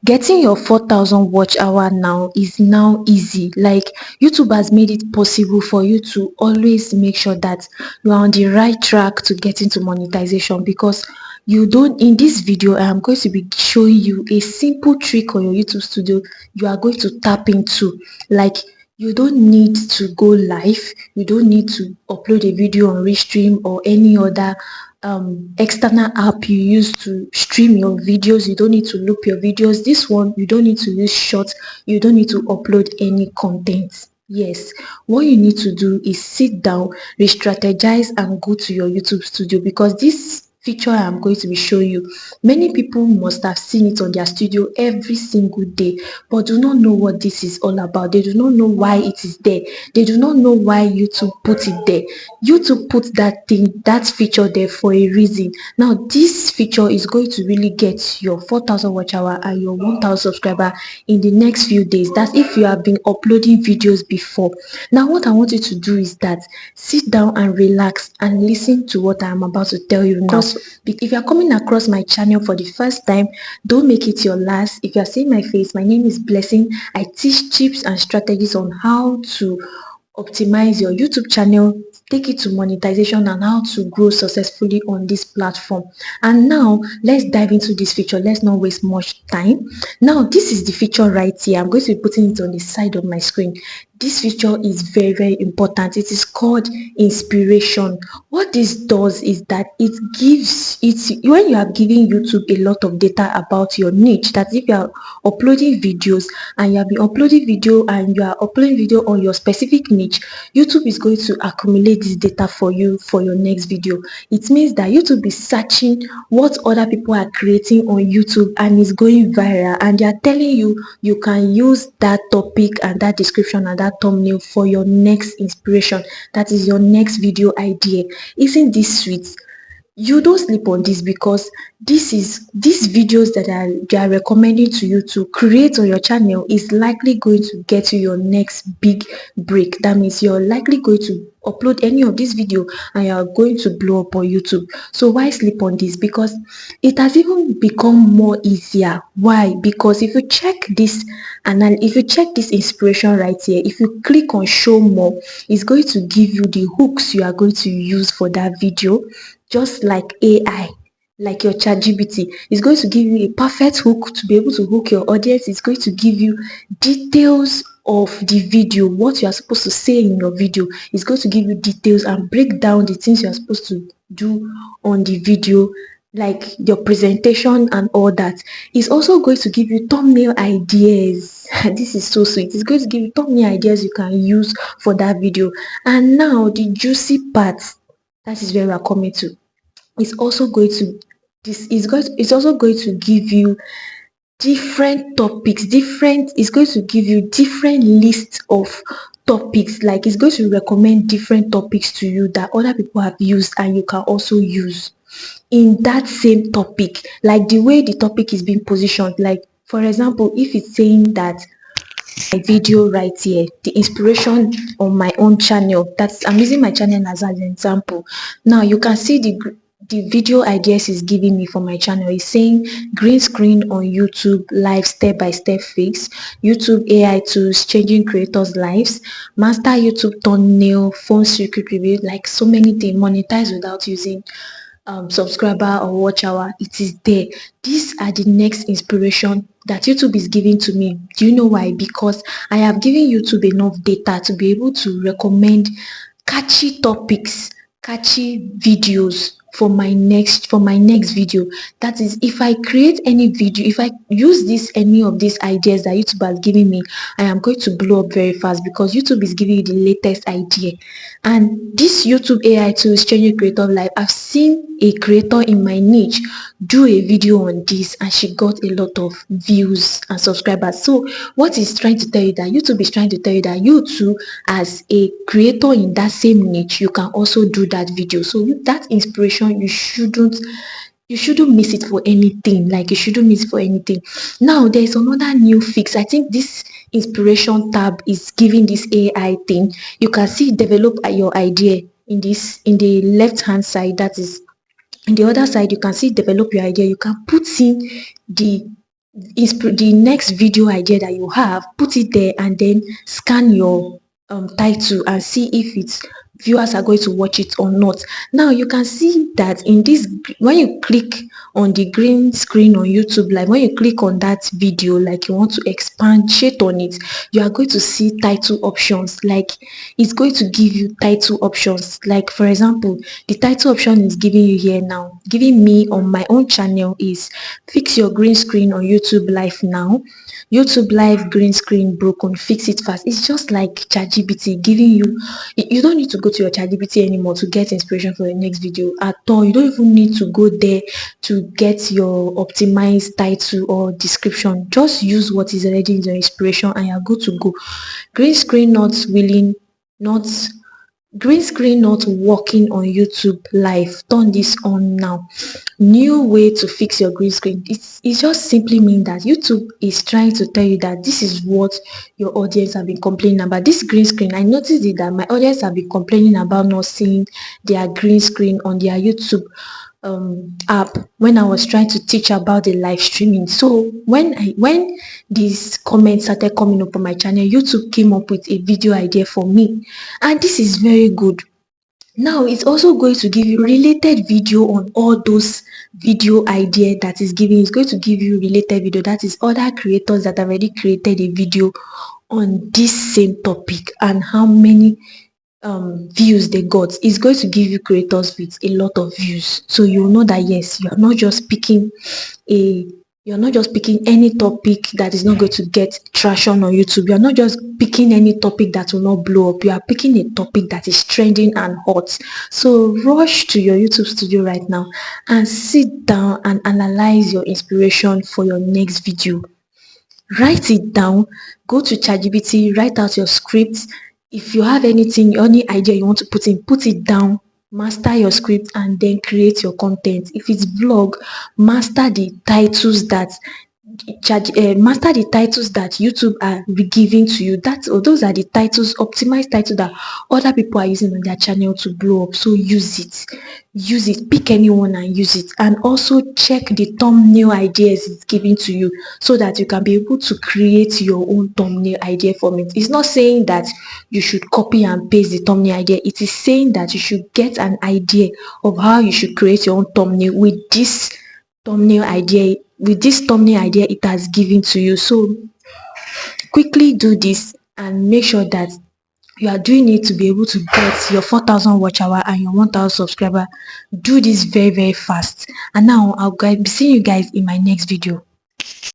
Getting your 4,000 watch hour now is now easy. Like, YouTube has made it possible for you to always make sure that you are on the right track to get into monetization, because you don't in this video I am going to be showing you a simple trick on your YouTube studio you are going to tap into. Like, you don't need to go live, you don't need to upload a video on Restream or any other external app you use to stream your videos. You don't need to loop your videos. This one, you don't need to use shorts, you don't need to upload any content. Yes, what you need to do is sit down, re-strategize, and go to your YouTube studio, because this feature I'm going to be showing you, many people must have seen it on their studio every single day, but do not know what this is all about. They do not know why it is there. They do not know why YouTube put it there. YouTube put that feature there for a reason. Now, this feature is going to really get your 4,000 watch hour and your 1,000 subscriber in the next few days. That's if you have been uploading videos before. Now, what I want you to do is that sit down and relax and listen to what I'm about to tell you now. If you're coming across my channel for the first time, don't make it your last. If you're seeing my face, my name is Blessing. I teach tips and strategies on how to optimize your YouTube channel, take it to monetization, and how to grow successfully on this platform. And now let's dive into this feature. Let's not waste much time. Now, this is the feature right here. I'm going to be putting it on the side of my screen. This feature is very, very important. It is called inspiration. What this does is that it gives when you are giving YouTube a lot of data about your niche, that if you are uploading videos and you have been uploading video and you are uploading video on your specific niche, YouTube is going to accumulate this data for you for your next video. It means that YouTube is searching what other people are creating on YouTube and is going viral, and they are telling you you can use that topic and that description and that thumbnail for your next inspiration, that is your next video idea. Isn't this sweet? You don't sleep on this, because these videos that they are recommending to you to create on your channel is likely going to get you your next big break. That means you're likely going to upload any of this video and you are going to blow up on YouTube. So why sleep on this? Because it has even become more easier. Why? Because if you check this, and then if you check this inspiration right here, if you click on show more, it's going to give you the hooks you are going to use for that video. Just like AI, like your ChatGPT, is going to give you a perfect hook to be able to hook your audience. It's going to give you details of the video, what you are supposed to say in your video. It's going to give you details and break down the things you are supposed to do on the video, like your presentation and all that. It's also going to give you thumbnail ideas. This is so sweet. It's going to give you thumbnail ideas you can use for that video. And now the juicy part, that is where we are coming to. It's also going to it's also going to give you different topics, it's going to give you different lists of topics. Like, it's going to recommend different topics to you that other people have used and you can also use in that same topic, like the way the topic is being positioned. Like, for example, if it's saying that my video right here, the inspiration on my own channel, that's I'm using my channel as an example. Now you can see the video ideas is giving me for my channel. Is saying green screen on YouTube live step-by-step fix, YouTube AI tools changing creators lives, master YouTube thumbnail, phone secret review, like so many things. Monetize without using subscriber or watch hour. It is there. These are the next inspiration that YouTube is giving to me. Do you know why? Because I have given YouTube enough data to be able to recommend catchy topics, catchy videos for my next video. That is, if I create any video, if I use any of these ideas that YouTube has given me, I am going to blow up very fast, because YouTube is giving you the latest idea. And this YouTube AI tool is changing creator life. I've seen a creator in my niche do a video on this and she got a lot of views and subscribers. So what is trying to tell you, that YouTube is trying to tell you that you too, as a creator in that same niche, you can also do that video. So that inspiration, you shouldn't miss it for anything. Like, you shouldn't miss it for anything. Now there's another new fix. I think this inspiration tab is giving this AI thing. You can see develop your idea in the left hand side. That is, in the other side, you can see develop your idea. You can put in the the next video idea that you have, put it there and then scan your title and see if it's viewers are going to watch it or not. Now you can see that in this, when you click on the green screen on YouTube, like when you click on that video, like you want to expatiate on it, you are going to see title options. Like it's going to give you title options. Like for example, the title option is giving you here now, giving me on my own channel is fix your green screen on YouTube live now. YouTube live green screen broken, fix it fast. It's just like ChatGPT giving you, you don't need to go to your ChatGPT anymore to get inspiration for your next video at all. You don't even need to go there to get your optimized title or description. Just use what is already in your inspiration and you're good to go. Green screen not willing, not green screen not working on YouTube live. Turn this on now. New way to fix your green screen. It just simply means that YouTube is trying to tell you that this is what your audience have been complaining about. This green screen, I noticed it that my audience have been complaining about not seeing their green screen on their YouTube app when I was trying to teach about the live streaming. So when these comments started coming up on my channel, YouTube came up with a video idea for me, and this is very good. Now it's also going to give you related video on all those video idea that is giving. It's going to give you related video, that is other creators that have already created a video on this same topic and how many views they got. Is going to give you creators with a lot of views, so you know that yes, a you're not just picking any topic that is not going to get traction on YouTube. You're not just picking any topic that will not blow up. You are picking a topic that is trending and hot. So rush to your YouTube studio right now and sit down and analyze your inspiration for your next video. Write it down, go to ChatGPT, write out your script. If you have anything, any idea you want to put in, put it down, master your script and then create your content. If it's blog, master the titles that master the titles that YouTube are giving to you. Those are the titles, optimized titles that other people are using on their channel to blow up. So use it, pick anyone and use it, and also check the thumbnail ideas it's giving to you so that you can be able to create your own thumbnail idea from it. It's not saying that you should copy and paste the thumbnail idea. It is saying that you should get an idea of how you should create your own thumbnail with this thumbnail idea it has given to you. So quickly do this and make sure that you are doing it to be able to get your 4,000 watch hour and your 1,000 subscriber. Do this very fast. And now I'll be seeing you guys in my next video.